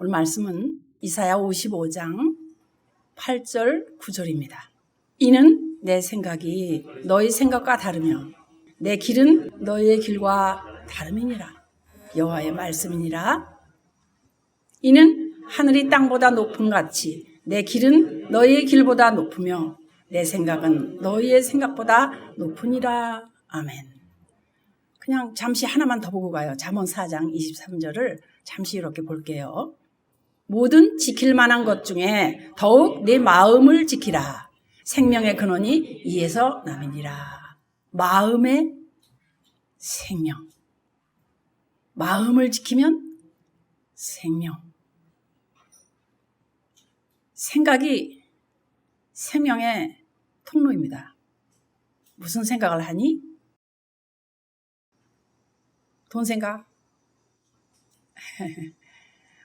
오늘 말씀은 이사야 55장 8절 9절입니다. 이는 내 생각이 너희 생각과 다르며 내 길은 너희의 길과 다름이니라. 여호와의 말씀이니라. 이는 하늘이 땅보다 높음 같이 내 길은 너희의 길보다 높으며 내 생각은 너희의 생각보다 높으니라. 아멘. 그냥 잠시 하나만 더 보고 가요. 잠언 4장 23절을 잠시 이렇게 볼게요. 모든 지킬 만한 것 중에 더욱 내 마음을 지키라. 생명의 근원이 이에서 남이니라. 마음의 생명. 마음을 지키면 생명. 생각이 생명의 통로입니다. 무슨 생각을 하니? 돈 생각?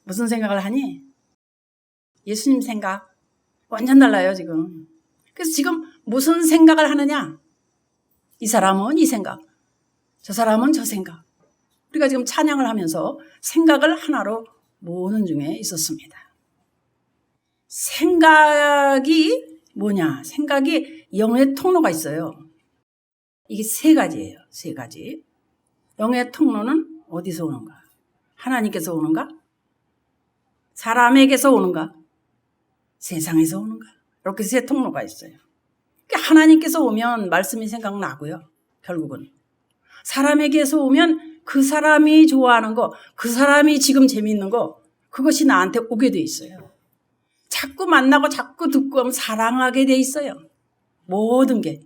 무슨 생각을 하니? 예수님 생각. 완전 달라요, 지금. 그래서 지금 무슨 생각을 하느냐? 이 사람은 이 생각, 저 사람은 저 생각. 우리가 지금 찬양을 하면서 생각을 하나로 모으는 중에 있었습니다. 생각이 뭐냐? 생각이 영의 통로가 있어요. 이게 세 가지예요. 세 가지. 영의 통로는 어디서 오는가? 하나님께서 오는가? 사람에게서 오는가? 세상에서 오는가? 이렇게 세 통로가 있어요. 하나님께서 오면 말씀이 생각나고요. 결국은. 사람에게서 오면 그 사람이 좋아하는 거, 그 사람이 지금 재미있는 거, 그것이 나한테 오게 돼 있어요. 자꾸 만나고 자꾸 듣고 하면 사랑하게 돼 있어요. 모든 게.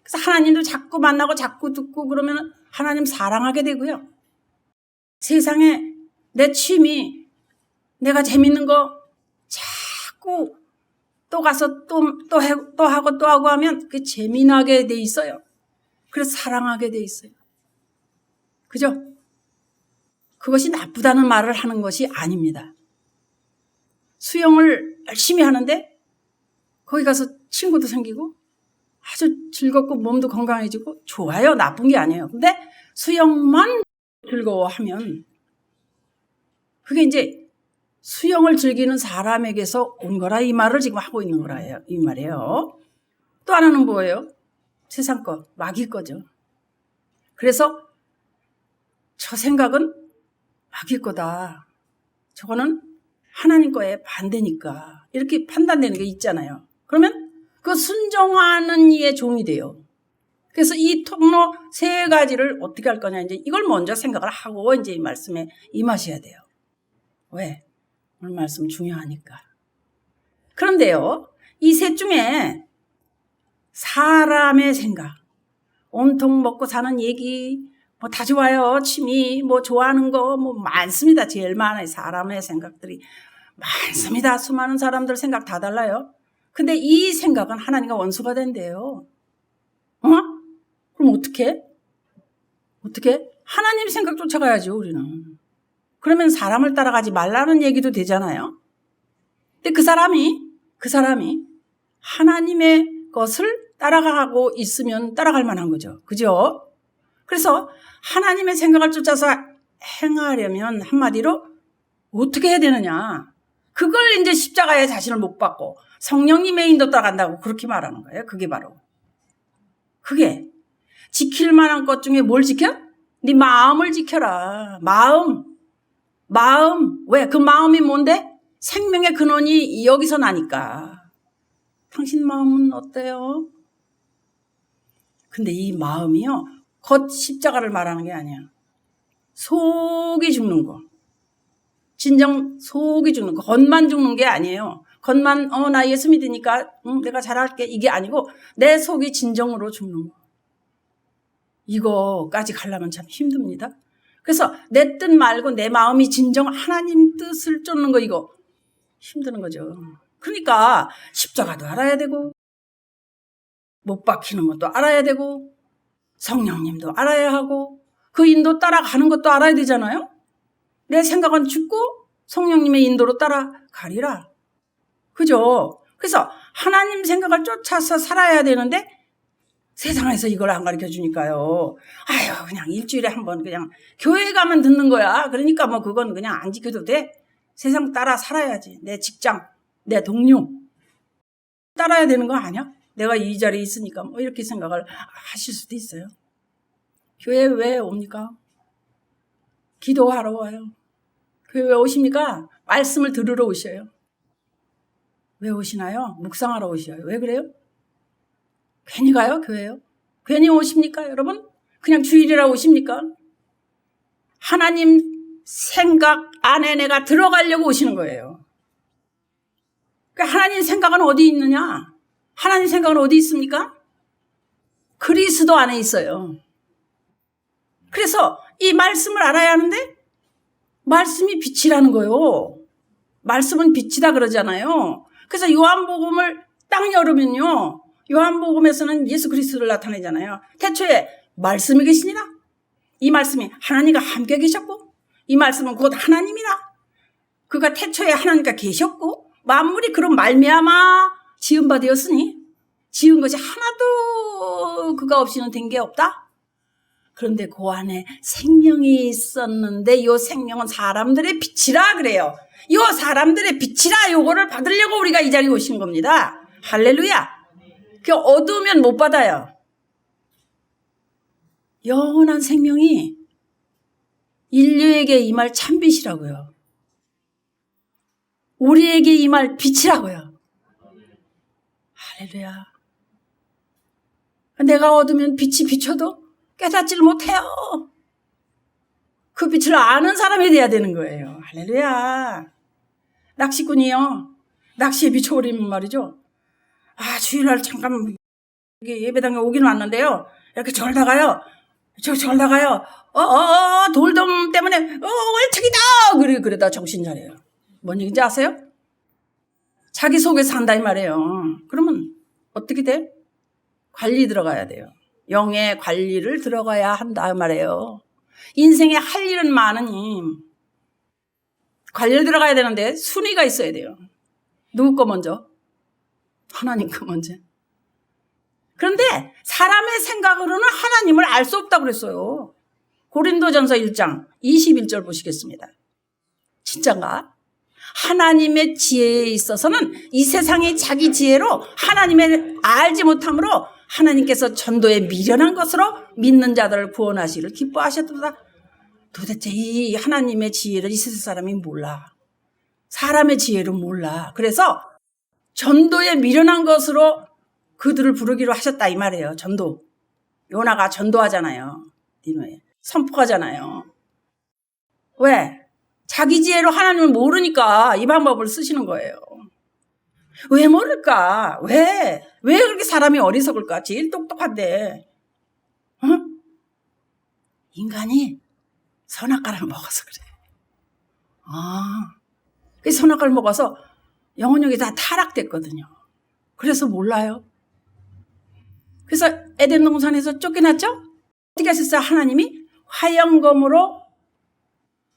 그래서 하나님도 자꾸 만나고 자꾸 듣고 그러면 하나님 사랑하게 되고요. 세상에 내 취미, 내가 재밌는 거 자꾸 또 가서 또 하고 하면 그게 재미나게 돼 있어요. 그래서 사랑하게 돼 있어요. 그죠? 그것이 나쁘다는 말을 하는 것이 아닙니다. 수영을 열심히 하는데 거기 가서 친구도 생기고 아주 즐겁고 몸도 건강해지고 좋아요. 나쁜 게 아니에요. 근데 수영만 즐거워하면 그게 이제 수영을 즐기는 사람에게서 온 거라 이 말을 지금 하고 있는 거라요. 이 말이에요. 또 하나는 뭐예요? 세상 거, 마귀 거죠. 그래서 저 생각은 마귀 거다. 저거는 하나님 거에 반대니까. 이렇게 판단되는 게 있잖아요. 그러면 그 순종하는 이의 종이 돼요. 그래서 이 통로 세 가지를 어떻게 할 거냐. 이제 이걸 먼저 생각을 하고 이제 이 말씀에 임하셔야 돼요. 왜? 오늘 말씀 중요하니까. 그런데요, 이 셋 중에 사람의 생각, 온통 먹고 사는 얘기, 뭐 다 좋아요. 취미, 뭐 좋아하는 거, 뭐 많습니다. 제일 많아요. 사람의 생각들이 많습니다. 수많은 사람들 생각 다 달라요. 근데 이 생각은 하나님과 원수가 된대요. 그럼 어떻게? 하나님 생각 쫓아가야죠, 우리는. 그러면 사람을 따라가지 말라는 얘기도 되잖아요. 근데 그 사람이 하나님의 것을 따라가고 있으면 따라갈 만한 거죠. 그죠? 그래서 하나님의 생각을 쫓아서 행하려면 한마디로 어떻게 해야 되느냐. 그걸 이제 십자가에 자신을 못 받고 성령님의 인도 따라간다고 그렇게 말하는 거예요. 그게 지킬 만한 것 중에 뭘 지켜? 네 마음을 지켜라. 마음. 왜? 그 마음이 뭔데? 생명의 근원이 여기서 나니까. 당신 마음은 어때요? 근데 이 마음이요. 겉 십자가를 말하는 게 아니야. 속이 죽는 거. 진정 속이 죽는 거. 겉만 죽는 게 아니에요. 겉만 나 예수 믿으니까 내가 잘할게. 이게 아니고 내 속이 진정으로 죽는 거. 이거까지 가려면 참 힘듭니다. 그래서 내 뜻 말고 내 마음이 진정 하나님 뜻을 쫓는 거 이거 힘드는 거죠. 그러니까 십자가도 알아야 되고 못 박히는 것도 알아야 되고 성령님도 알아야 하고 그 인도 따라가는 것도 알아야 되잖아요. 내 생각은 죽고 성령님의 인도로 따라가리라. 그죠? 그래서 하나님 생각을 쫓아서 살아야 되는데 세상에서 이걸 안 가르쳐 주니까요. 그냥 일주일에 한 번 그냥 교회 가면 듣는 거야. 그러니까 뭐 그건 그냥 안 지켜도 돼. 세상 따라 살아야지. 내 직장, 내 동료 따라야 되는 거 아니야? 내가 이 자리에 있으니까 뭐 이렇게 생각을 하실 수도 있어요. 교회 왜 옵니까? 기도하러 와요. 교회 왜 오십니까? 말씀을 들으러 오셔요. 왜 오시나요? 묵상하러 오셔요. 왜 그래요? 괜히 가요? 교회요? 괜히 오십니까 여러분? 그냥 주일이라 오십니까? 하나님 생각 안에 내가 들어가려고 오시는 거예요. 그러니까 하나님 생각은 어디 있느냐? 하나님 생각은 어디 있습니까? 그리스도 안에 있어요. 그래서 이 말씀을 알아야 하는데 말씀이 빛이라는 거예요. 말씀은 빛이다 그러잖아요. 그래서 요한복음을 딱 열으면요. 요한복음에서는 예수 그리스도를 나타내잖아요. 태초에 말씀이 계시니라. 이 말씀이 하나님과 함께 계셨고 이 말씀은 곧 하나님이라. 그가 태초에 하나님과 계셨고 만물이 그런 말미암아 지은 바 되었으니 지은 것이 하나도 그가 없이는 된 게 없다. 그런데 그 안에 생명이 있었는데 이 생명은 사람들의 빛이라 그래요. 이 사람들의 빛이라 요거를 받으려고 우리가 이 자리에 오신 겁니다. 할렐루야. 그 어두우면 못 받아요. 영원한 생명이 인류에게 임할 참빛이라고요. 우리에게 임할 빛이라고요. 할렐루야. 내가 어두면 빛이 비춰도 깨닫지를 못해요. 그 빛을 아는 사람이 돼야 되는 거예요. 할렐루야. 낚시꾼이요. 낚시에 비춰버리면 말이죠. 주일날 잠깐 예배당에 오긴 왔는데요. 이렇게 절다가요. 절다가요. 돌돔 때문에 월척이다. 그러다 정신 차려요. 뭔 얘기인지 아세요? 자기 속에 산다 이 말이에요. 그러면 어떻게 돼? 관리 들어가야 돼요. 영의 관리를 들어가야 한다 말이에요. 인생에 할 일은 많으니 관리를 들어가야 되는데 순위가 있어야 돼요. 누구 거 먼저? 하나님 거 먼저. 그런데 사람의 생각으로는 하나님을 알 수 없다고 그랬어요. 고린도전서 1장 21절 보시겠습니다. 진짠가? 하나님의 지혜에 있어서는 이 세상의 자기 지혜로 하나님을 알지 못함으로 하나님께서 전도에 미련한 것으로 믿는 자들을 구원하시기를 기뻐하셨도다. 도대체 이 하나님의 지혜를 이 세상 사람이 몰라. 사람의 지혜를 몰라. 그래서 전도에 미련한 것으로 그들을 부르기로 하셨다 이 말이에요. 전도. 요나가 전도하잖아요. 니누에 선포하잖아요. 왜? 자기 지혜로 하나님을 모르니까 이 방법을 쓰시는 거예요. 왜 모를까? 왜 그렇게 사람이 어리석을까? 제일 똑똑한데. 인간이 선악과를 먹어서 그래. 그 선악과를 먹어서 영혼력이 다 타락됐거든요. 그래서 몰라요. 그래서 에덴 동산에서 쫓겨났죠? 어떻게 하셨어요? 하나님이 화영검으로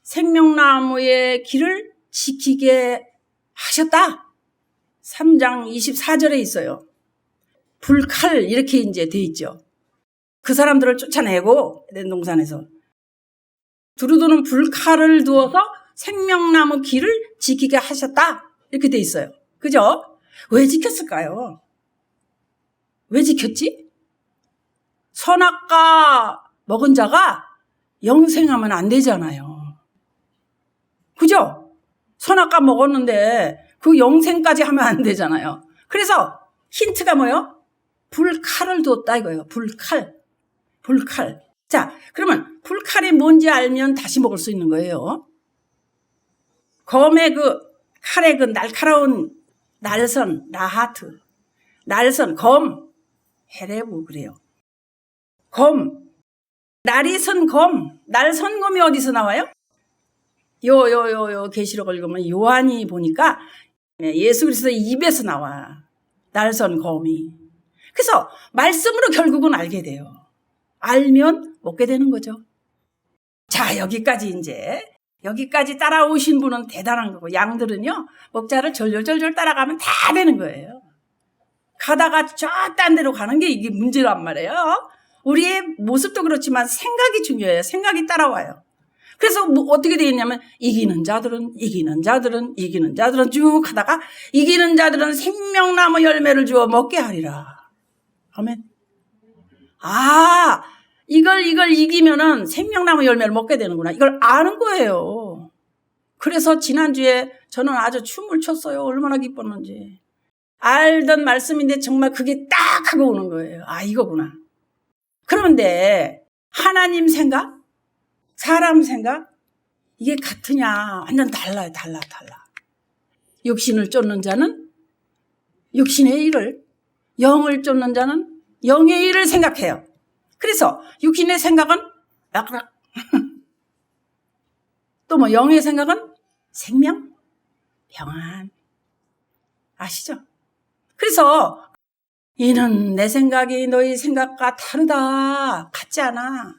생명나무의 길을 지키게 하셨다. 3장 24절에 있어요. 불칼 이렇게 이제 돼 있죠. 그 사람들을 쫓아내고 에덴 동산에서 두루두는 불칼을 두어서 생명나무 길을 지키게 하셨다. 이렇게 돼 있어요. 그죠? 왜 지켰을까요? 왜 지켰지? 선악과 먹은 자가 영생하면 안 되잖아요. 그죠? 선악과 먹었는데 그 영생까지 하면 안 되잖아요. 그래서 힌트가 뭐예요? 불칼을 두었다 이거예요. 불칼. 자, 그러면 불칼이 뭔지 알면 다시 먹을 수 있는 거예요. 검의 그 칼의 그 날카로운 날선, 라하트. 날선, 검, 헤레브 그래요. 검, 날이 선 검, 날선 검이 어디서 나와요? 계시록을 읽으면 요한이 보니까 예수 그리스도의 입에서 나와. 날선 검이. 그래서 말씀으로 결국은 알게 돼요. 알면 먹게 되는 거죠. 자, 여기까지 따라오신 분은 대단한 거고 양들은요. 먹자를 절절절절 따라가면 다 되는 거예요. 가다가 저 딴 데로 가는 게 이게 문제란 말이에요. 우리의 모습도 그렇지만 생각이 중요해요. 생각이 따라와요. 그래서 뭐 어떻게 되겠냐면 이기는 자들은 쭉 하다가 이기는 자들은 생명나무 열매를 주어 먹게 하리라. 아멘. 아, 이걸 이기면은 생명나무 열매를 먹게 되는구나. 이걸 아는 거예요. 그래서 지난주에 저는 아주 춤을 췄어요. 얼마나 기뻤는지. 알던 말씀인데 정말 그게 딱 하고 오는 거예요. 아, 이거구나. 그런데 하나님 생각, 사람 생각, 이게 같으냐? 완전 달라요. 달라. 육신을 쫓는 자는 육신의 일을, 영을 쫓는 자는 영의 일을 생각해요. 그래서 육신의 생각은 낙락. 또 뭐 영의 생각은 생명, 평안. 아시죠? 그래서 이는 내 생각이 너희 생각과 다르다. 같지 않아.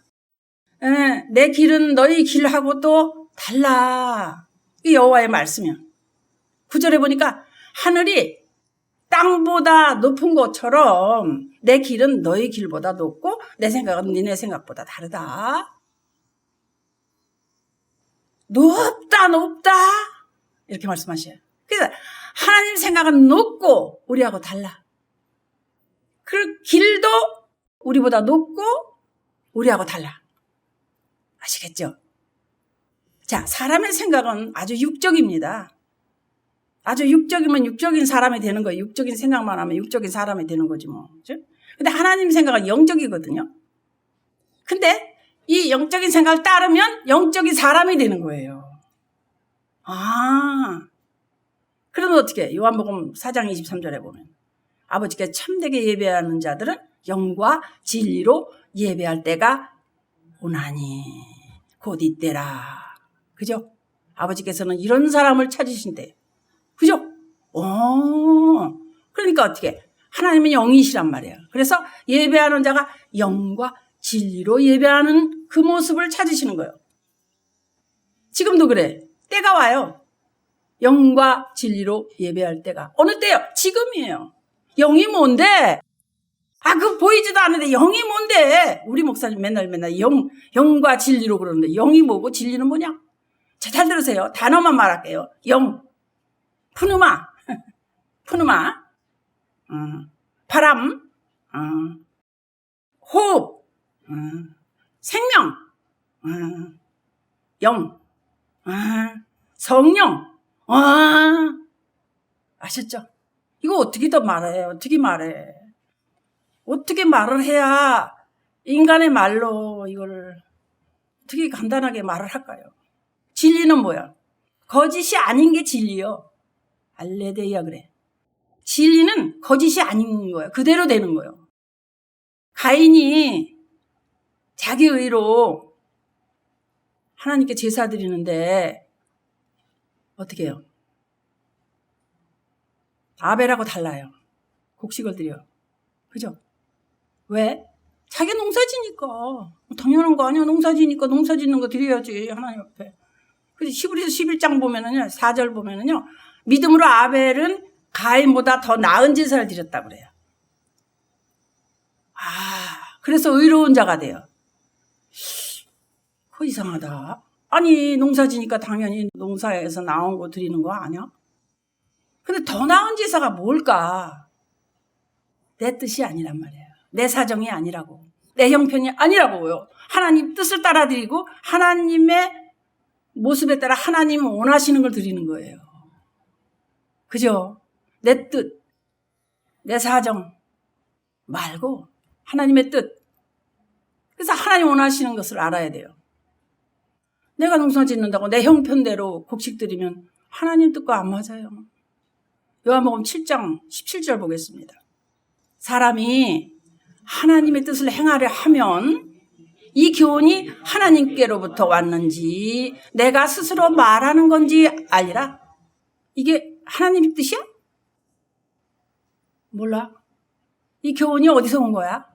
내 길은 너희 길하고 또 달라. 이 여호와의 말씀이야. 9절에 보니까 하늘이 땅보다 높은 것처럼 내 길은 너희 길보다 높고 내 생각은 너네 생각보다 다르다. 높다. 이렇게 말씀하셔요. 그래서 하나님 생각은 높고 우리하고 달라. 그 길도 우리보다 높고 우리하고 달라. 아시겠죠? 자, 사람의 생각은 아주 육적입니다. 아주 육적이면 육적인 사람이 되는 거예요. 육적인 생각만 하면 육적인 사람이 되는 거지 뭐. 그렇죠? 근데 하나님 생각은 영적이거든요. 근데 이 영적인 생각을 따르면 영적인 사람이 되는 거예요. 아, 그러면 어떻게 해요? 요한복음 4장 23절에 보면 아버지께 참되게 예배하는 자들은 영과 진리로 예배할 때가 오나니 곧 이때라. 그죠? 아버지께서는 이런 사람을 찾으신대요. 그죠? 그러니까 어떻게? 하나님은 영이시란 말이에요. 그래서 예배하는 자가 영과 진리로 예배하는 그 모습을 찾으시는 거예요. 지금도 그래. 때가 와요. 영과 진리로 예배할 때가. 어느 때요? 지금이에요. 영이 뭔데? 그거 보이지도 않는데 영이 뭔데? 우리 목사님 맨날 영과 진리로 그러는데 영이 뭐고 진리는 뭐냐? 잘 들으세요. 단어만 말할게요. 영, 푸누마, 바람, 호흡, 생명, 영, 성령. 아셨죠? 이거 어떻게 더 말해? 어떻게 말을 해야 인간의 말로 이걸 어떻게 간단하게 말을 할까요? 진리는 뭐야? 거짓이 아닌 게 진리요. 알레데이아 그래. 진리는 거짓이 아닌 거예요. 그대로 되는 거예요. 가인이 자기 의로 하나님께 제사 드리는데 어떻게 해요? 아벨하고 달라요. 곡식을 드려. 그죠? 왜? 자기 농사지니까. 당연한 거 아니야. 농사지니까 농사 짓는 거 드려야지. 하나님 앞에. 그래서 히브리서 11장 보면은요, 4절 보면은요, 믿음으로 아벨은 가인보다 더 나은 제사를 드렸다고 그래요. 그래서 의로운 자가 돼요. 그거 이상하다. 아니, 농사지니까 당연히 농사에서 나온 거 드리는 거 아니야? 근데 더 나은 제사가 뭘까? 내 뜻이 아니란 말이에요. 내 사정이 아니라고. 내 형편이 아니라고요. 하나님 뜻을 따라 드리고 하나님의 모습에 따라 하나님 원하시는 걸 드리는 거예요. 그죠? 내 뜻, 내 사정 말고 하나님의 뜻. 그래서 하나님 원하시는 것을 알아야 돼요. 내가 농사 짓는다고 내 형편대로 곡식 드리면 하나님 뜻과 안 맞아요. 요한복음 7장 17절 보겠습니다. 사람이 하나님의 뜻을 행하려 하면 이 교훈이 하나님께로부터 왔는지 내가 스스로 말하는 건지 알리라. 이게 하나님의 뜻이야? 몰라. 이 교훈이 어디서 온 거야?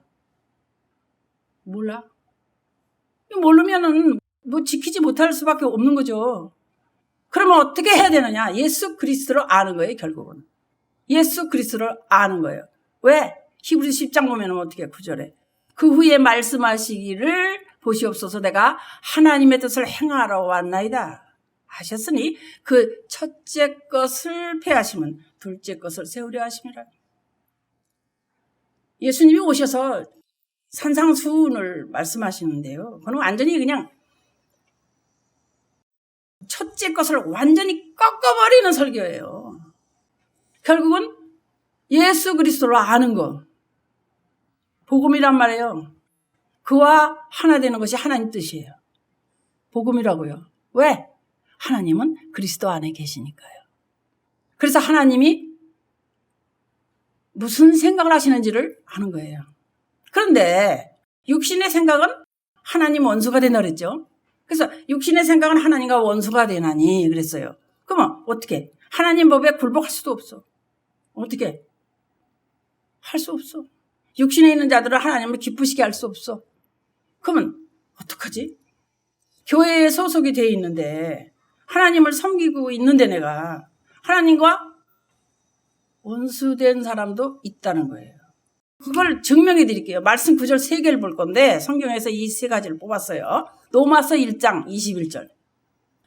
몰라. 모르면은 뭐 지키지 못할 수밖에 없는 거죠. 그러면 어떻게 해야 되느냐? 예수 그리스도를 아는 거예요, 결국은. 예수 그리스도를 아는 거예요. 왜? 히브리서 10장 보면 어떻게 9절에 그 후에 말씀하시기를 보시옵소서 내가 하나님의 뜻을 행하러 왔나이다 하셨으니 그 첫째 것을 폐하시면 둘째 것을 세우려 하심이라. 예수님이 오셔서 산상수훈을 말씀하시는데요. 그건 완전히 그냥 첫째 것을 완전히 꺾어버리는 설교예요. 결국은 예수 그리스도를 아는 거. 복음이란 말이에요. 그와 하나 되는 것이 하나님 뜻이에요. 복음이라고요. 왜? 하나님은 그리스도 안에 계시니까요. 그래서 하나님이 무슨 생각을 하시는지를 아는 거예요. 그런데 육신의 생각은 하나님 원수가 된다 그랬죠. 그래서 육신의 생각은 하나님과 원수가 되나니 그랬어요. 그러면 어떻게? 하나님 법에 굴복할 수도 없어. 어떻게? 할 수 없어. 육신에 있는 자들은 하나님을 기쁘시게 할 수 없어. 그러면 어떡하지? 교회에 소속이 돼 있는데 하나님을 섬기고 있는데 내가 하나님과 원수된 사람도 있다는 거예요. 그걸 증명해 드릴게요. 말씀 구절 3개를 볼 건데 성경에서 이 3가지를 뽑았어요. 로마서 1장 21절.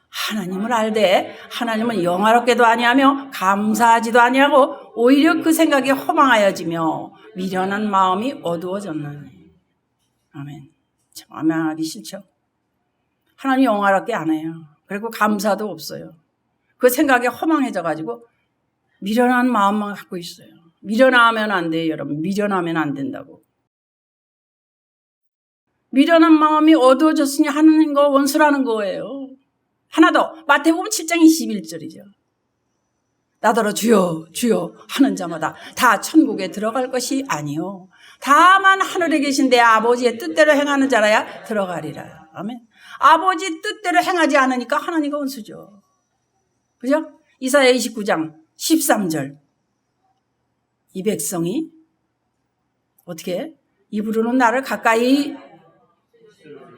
하나님을 알되 하나님은 영화롭게도 아니하며 감사하지도 아니하고 오히려 그 생각이 허망하여지며 미련한 마음이 어두워졌나니. 아멘. 참 암양하기 싫죠. 하나님 영화롭게 안 해요. 그리고 감사도 없어요. 그 생각이 허망해져가지고 미련한 마음만 갖고 있어요. 미련하면 안 돼요, 여러분. 미련하면 안 된다고. 미련한 마음이 어두워졌으니 하나님과 원수라는 거예요. 하나 더, 마태복음 7장 21절이죠. 나더러 주여 주여 하는 자마다 다 천국에 들어갈 것이 아니요 다만 하늘에 계신 내 아버지의 뜻대로 행하는 자라야 들어가리라. 아멘. 아버지 뜻대로 행하지 않으니까 하나님과 원수죠. 그죠? 이사야 29장 13절. 이 백성이 어떻게 해? 입으로는 나를 가까이,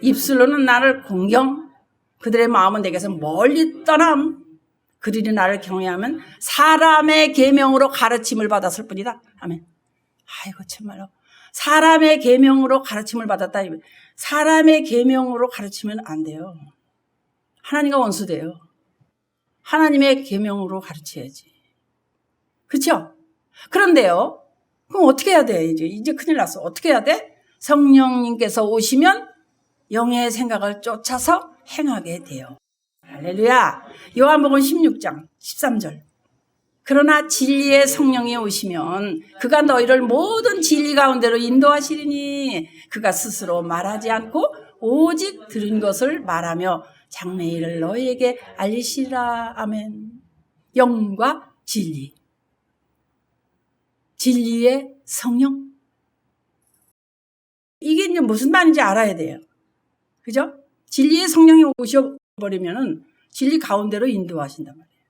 입술로는 나를 공경, 그들의 마음은 내게서 멀리 떠남. 그들이 나를 경외하면 사람의 계명으로 가르침을 받았을 뿐이다. 아멘. 아이고 참말로 사람의 계명으로 가르침을 받았다. 사람의 계명으로 가르치면 안 돼요. 하나님과 원수돼요. 하나님의 계명으로 가르쳐야지. 그렇죠? 그런데요. 그럼 어떻게 해야 돼? 이제 큰일 났어. 어떻게 해야 돼? 성령님께서 오시면 영의 생각을 쫓아서 행하게 돼요. 할렐루야. 요한복음 16장 13절. 그러나 진리의 성령이 오시면 그가 너희를 모든 진리 가운데로 인도하시리니 그가 스스로 말하지 않고 오직 들은 것을 말하며 장래일을 너희에게 알리시라. 아멘. 영과 진리. 진리의 성령. 이게 이제 무슨 말인지 알아야 돼요. 그죠? 진리의 성령이 오셔버리면은 진리 가운데로 인도하신단 말이에요.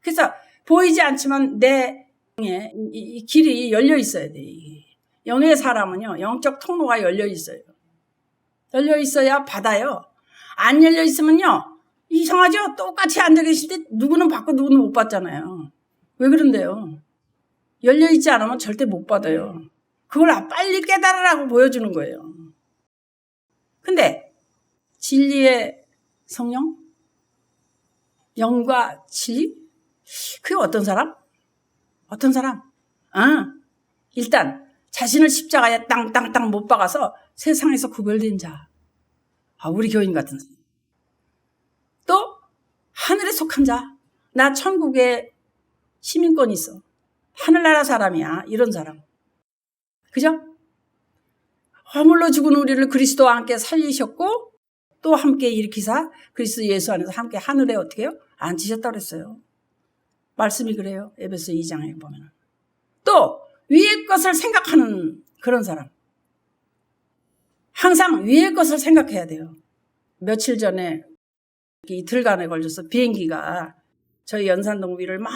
그래서 보이지 않지만 내 영에 이 길이 열려 있어야 돼. 영의 사람은요, 영적 통로가 열려 있어요. 열려 있어야 받아요. 안 열려 있으면요, 이상하죠? 똑같이 앉아 계실 때 누구는 받고 누구는 못 받잖아요. 왜 그런데요? 열려 있지 않으면 절대 못 받아요. 그걸 빨리 깨달으라고 보여주는 거예요. 근데 진리의 성령? 영과 진리? 그게 어떤 사람? 어떤 사람? 일단 자신을 십자가에 땅땅땅 못 박아서 세상에서 구별된 자. 우리 교인 같은 사람. 또 하늘에 속한 자. 나 천국에 시민권이 있어. 하늘나라 사람이야. 이런 사람. 그죠? 허물로 죽은 우리를 그리스도와 함께 살리셨고 또 함께 일으키사 그리스도 예수 안에서 함께 하늘에 어떻게 해요? 앉히셨다고 그랬어요. 말씀이 그래요. 에베소 2장에 보면. 또 위의 것을 생각하는 그런 사람. 항상 위의 것을 생각해야 돼요. 며칠 전에 이틀간에 걸려서 비행기가 저희 연산동 위를 막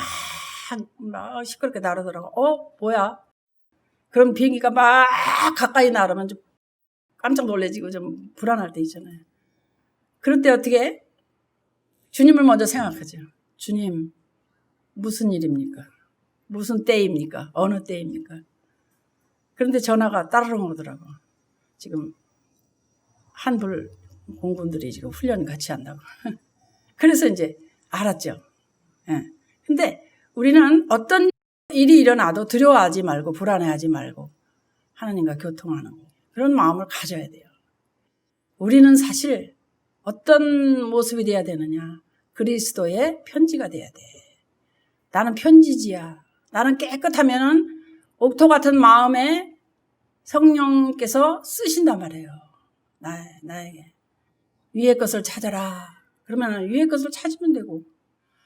시끄럽게 나르더라고. 뭐야? 그럼 비행기가 막 가까이 나르면 좀 깜짝 놀래지고 좀 불안할 때 있잖아요. 그럴 때 어떻게 해? 주님을 먼저 생각하죠. 주님, 무슨 일입니까? 무슨 때입니까? 어느 때입니까? 그런데 전화가 따르릉 오더라고. 지금 환불 공군들이 지금 훈련 같이 한다고. 그래서 이제 알았죠. 예. 근데 우리는 어떤 일이 일어나도 두려워하지 말고 불안해하지 말고 하나님과 교통하는 그런 마음을 가져야 돼요. 우리는 사실 어떤 모습이 돼야 되느냐? 그리스도의 편지가 돼야 돼. 나는 편지지야. 나는 깨끗하면은 옥토 같은 마음에 성령께서 쓰신단 말이에요. 나에게. 위의 것을 찾아라. 그러면 위의 것을 찾으면 되고,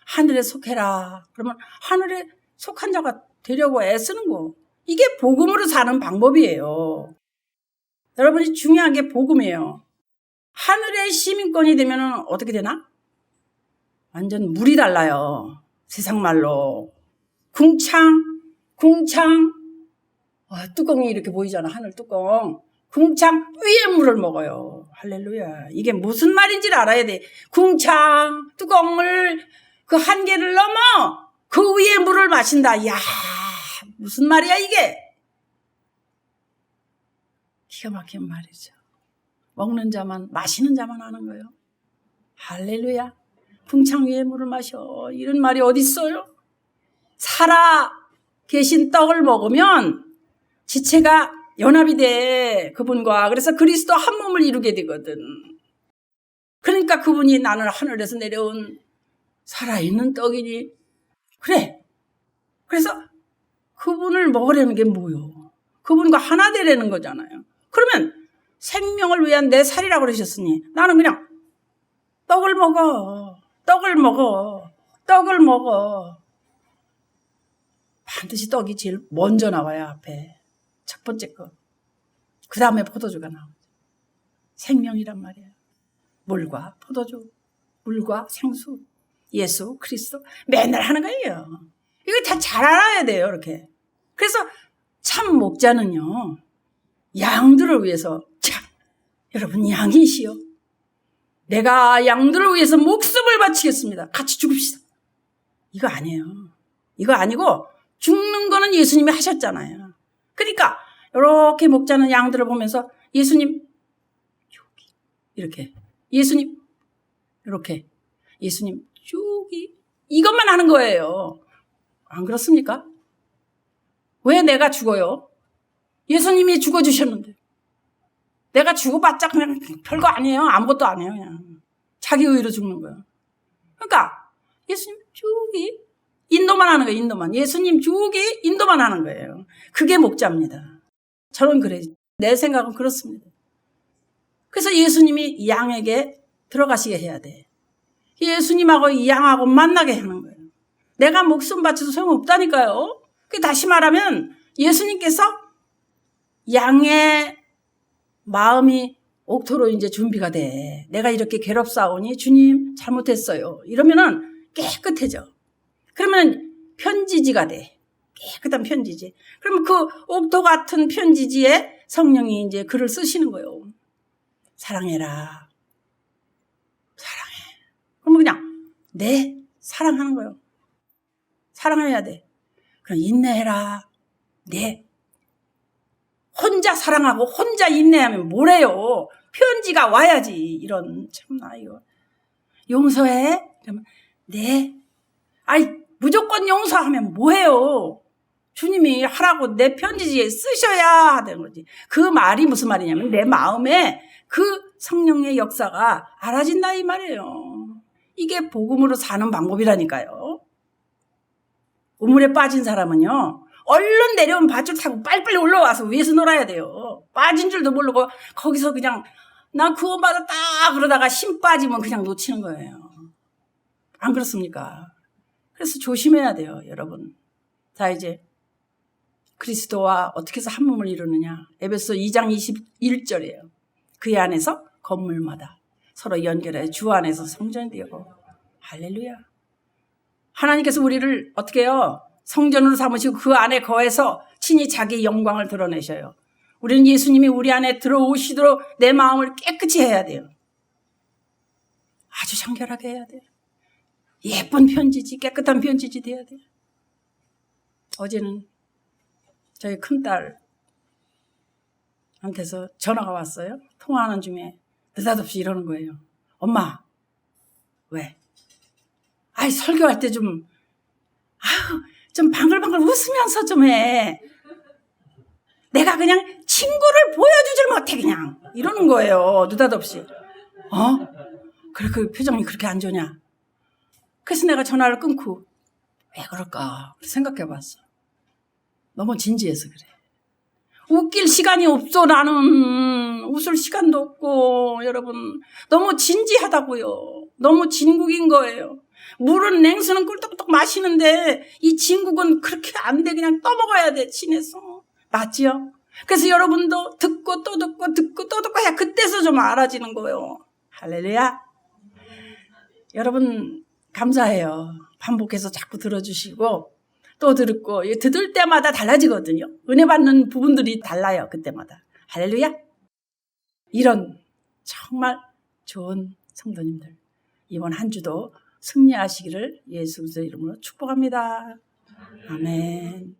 하늘에 속해라. 그러면 하늘에 속한 자가 되려고 애쓰는 거. 이게 복음으로 사는 방법이에요. 여러분이 중요한 게 복음이에요. 하늘의 시민권이 되면 어떻게 되나? 완전 물이 달라요. 세상 말로. 궁창. 뚜껑이 이렇게 보이잖아. 하늘 뚜껑. 궁창 위에 물을 먹어요. 할렐루야. 이게 무슨 말인지를 알아야 돼. 궁창 뚜껑을 그 한계를 넘어 그 위에 물을 마신다. 이야, 무슨 말이야 이게. 기가 막힌 말이죠. 먹는 자만, 마시는 자만 하는 거예요. 할렐루야. 궁창 위에 물을 마셔. 이런 말이 어디 있어요? 살아 계신 떡을 먹으면 지체가 연합이 돼, 그분과. 그래서 그리스도 한 몸을 이루게 되거든. 그러니까 그분이 나는 하늘에서 내려온 살아있는 떡이니. 그래. 그래서 그분을 먹으려는 게 뭐요? 그분과 하나 되려는 거잖아요. 그러면 생명을 위한 내 살이라고 그러셨으니 나는 그냥 떡을 먹어. 반드시 떡이 제일 먼저 나와요, 앞에. 첫 번째 거. 그 다음에 포도주가 나오죠. 생명이란 말이에요. 물과 포도주, 물과 생수, 예수, 그리스도 맨날 하는 거예요. 이거 다 잘 알아야 돼요, 이렇게. 그래서 참 목자는요, 양들을 위해서, 자, 여러분 양이시여. 내가 양들을 위해서 목숨을 바치겠습니다. 같이 죽읍시다. 이거 아니에요. 이거 아니고 죽는 거는 예수님이 하셨잖아요. 그러니까 이렇게 목자는 양들을 보면서 예수님 여기 이렇게, 예수님 이렇게, 예수님 여기, 이것만 하는 거예요. 안 그렇습니까? 왜 내가 죽어요? 예수님이 죽어주셨는데. 내가 죽어봤자 그냥 별거 아니에요. 아무것도 아니에요. 그냥 자기 의로 죽는 거예요. 그러니까 예수님 죽이 인도만 하는 거예요. 인도만. 예수님 죽이 인도만 하는 거예요. 그게 목자입니다. 저는 그래. 내 생각은 그렇습니다. 그래서 예수님이 양에게 들어가시게 해야 돼. 예수님하고 이 양하고 만나게 하는 거예요. 내가 목숨 바쳐도 소용없다니까요. 다시 말하면 예수님께서 양의 마음이 옥토로 이제 준비가 돼. 내가 이렇게 괴롭사오니 주님 잘못했어요. 이러면은 깨끗해져. 그러면 편지지가 돼. 깨끗한 편지지. 그러면 그 옥토 같은 편지지에 성령이 이제 글을 쓰시는 거예요. 사랑해라. 사랑해. 그러면 그냥 사랑하는 거예요. 사랑해야 돼. 그럼 인내해라. 혼자 사랑하고 혼자 인내하면 뭐래요? 편지가 와야지. 이런, 참나, 이거. 용서해? 그러면, 무조건 용서하면 뭐해요? 주님이 하라고 내 편지지에 쓰셔야 되는 거지. 그 말이 무슨 말이냐면 내 마음에 그 성령의 역사가 알아진다 이 말이에요. 이게 복음으로 사는 방법이라니까요. 우물에 빠진 사람은요, 얼른 내려온 밧줄 타고 빨리빨리 올라와서 위에서 놀아야 돼요. 빠진 줄도 모르고 거기서 그냥 나 구원받았다 그러다가 힘 빠지면 그냥 놓치는 거예요. 안 그렇습니까? 그래서 조심해야 돼요, 여러분. 자, 이제 그리스도와 어떻게 해서 한 몸을 이루느냐. 에베소 2장 21절이에요. 그의 안에서 건물마다 서로 연결해 주 안에서 성전이 되고. 할렐루야. 하나님께서 우리를 어떻게 해요? 성전으로 삼으시고 그 안에 거해서 친히 자기의 영광을 드러내셔요. 우리는 예수님이 우리 안에 들어오시도록 내 마음을 깨끗이 해야 돼요. 아주 정결하게 해야 돼요. 예쁜 편지지, 깨끗한 편지지 돼야 돼요. 어제는 저희 큰딸한테서 전화가 왔어요. 통화하는 중에 느닷없이 이러는 거예요. 엄마, 왜? 아이, 설교할 때 좀 방글방글 웃으면서 좀 해. 내가 그냥 친구를 보여주질 못해, 그냥. 이러는 거예요, 느닷없이. 그래, 그 표정이 그렇게 안 좋냐? 그래서 내가 전화를 끊고, 왜 그럴까? 생각해 봤어. 너무 진지해서 그래. 웃길 시간이 없어, 나는. 웃을 시간도 없고, 여러분. 너무 진지하다고요. 너무 진국인 거예요. 물은 냉수는 꿀떡꿀떡 마시는데 이 진국은 그렇게 안 돼. 그냥 떠먹어야 돼, 친해서. 맞지요? 그래서 여러분도 듣고 또 듣고 듣고 또 듣고 해야 그때서 좀 알아지는 거예요. 할렐루야. 여러분 감사해요. 반복해서 자꾸 들어주시고 또 듣고 들을 때마다 달라지거든요. 은혜 받는 부분들이 달라요. 그때마다. 할렐루야. 이런 정말 좋은 성도님들 이번 한 주도 승리하시기를 예수 그리스도 이름으로 축복합니다. 아멘.